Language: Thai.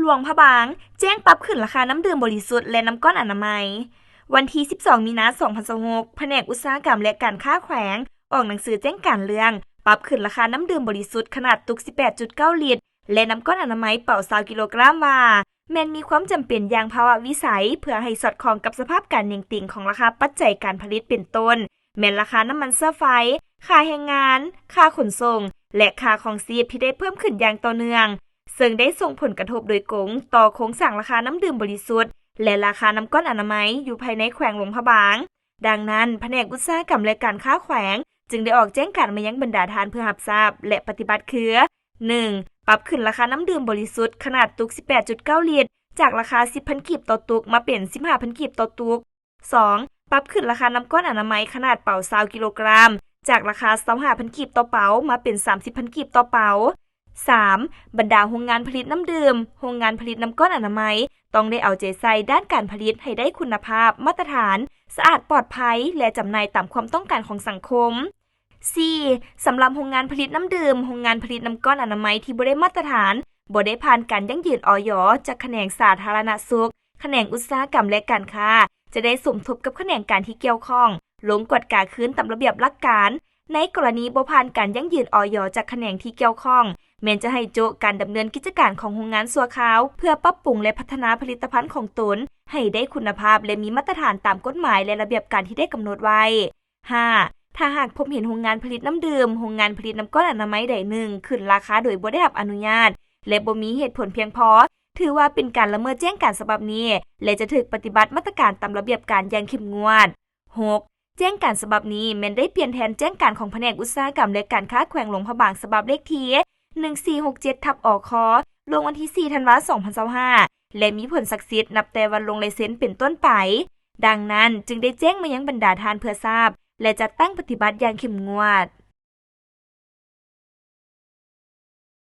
วงพระบางแจ้งปรับขึ้นราคาน้ำดื่มบริสุทธิ์และน้ำก้อนอนามัยวันที่ 12 มีนาคม 2026แผนกอุตสาหกรรมและการค้าแขวงออกหนังสือแจ้งการเรื่องปรับขึ้นราคาน้ำดื่มบริสุทธิ์ขนาดตุก 18.9 ลิตรและน้ำก้อนอนามัยเป่า20 กิโลกรัมว่าแม้นมีความจำเป็นอย่างภาวะวิสัยเพื่อให้สอดคล้องกับสภาพการเน่งติ่งของราคาปัจจัยการผลิตเป็นต้นแม้นราคาน้ำมันเชื้อไฟค่าแรงงานค่าขนส่งและค่าของชีพที่ได้เพิ่มขึ้นอย่างต่อเนื่องซึ่งได้ส่งผลกระทบโดยตรงต่อโครงสร้างราคาน้ำดื่มบริสุทธิ์และราคาน้ำก้อนอนามัยอยู่ภายในแขวงหลวงพระบางดังนั้นแผนกอุตสาหกรรมและการค้าแขวงจึงได้ออกแจ้งการมายังบรรดาทานเพื่อรับทราบและปฏิบัติคือ 1. ปรับขึ้นราคาน้ำดื่มบริสุทธิ์ขนาดตุก 18.9 ลิตรจากราคา 10,000 กีบต่อตุกมาเป็น 15,000 กีบต่อตุก 2. ปรับขึ้นราคาน้ำก้อนอนามัยขนาดเป๋า20 กิโลกรัมจากราคา 25,000 กีบต่อเป๋ามาเป็น 30,000 กีบต่อเป๋า 3. บรรดาโรงงานผลิตน้ำดื่มโรงงานผลิตน้ำก้อนอนามัยต้องได้เอาใจใส่ด้านการผลิตให้ได้คุณภาพมาตรฐานสะอาดปลอดภัยและจำหน่ายตามความต้องการของสังคม 4. สำหรับโรงงานผลิตน้ำดื่มโรงงานผลิตน้ำก้อนอนามัยที่บ่ได้มาตรฐานบ่ได้ผ่านการยั่งยืนอย.จากแขนงสาธารณสุขแขนงอุตสาหกรรมและการค้าจะได้สมทบกับแขนงการที่เกี่ยวข้องลงกฎกาคืนตามระเบียบหลักการในกรณีบ่ผ่านการยั่งยืนอย.จากแขนงที่เกี่ยวข้องแม้นจะให้โจการดำเนินกิจการของโรงงานชั่วคราวเพื่อปรับปรุงและพัฒนาผลิตภัณฑ์ของตนให้ได้คุณภาพและมีมาตรฐานตามกฎหมายและระเบียบการที่ได้กำหนดไว้ 5. ถ้าหากพบเห็นโรงงานผลิตน้ำดื่มโรงงานผลิตน้ำก้อนอนามัยใดหนึ่งขึ้นราคาโดยบ่ได้รับอนุญาตและบ่มีเหตุผลเพียงพอถือว่าเป็นการละเมิดแจ้งการฉบับนี้และจะถูกปฏิบัติมาตรการตามระเบียบการอย่างเข้มงวด 6. แจ้งการฉบับนี้แม้นได้เปลี่ยนแทนแจ้งการของแผนกอุตสาหกรรมและการค้าแขวงหลวงพระบางฉบับเลขที่1467/อค.ลงวันที่ 4 ธันวาคม 2025และมีผลศักดิ์สิทธิ์นับแต่วันลงลายเซ็นเป็นต้นไปดังนั้นจึงได้แจ้งมายังบรรดาทานเพื่อทราบและจัดตั้งปฏิบัติอย่างเข้มงวด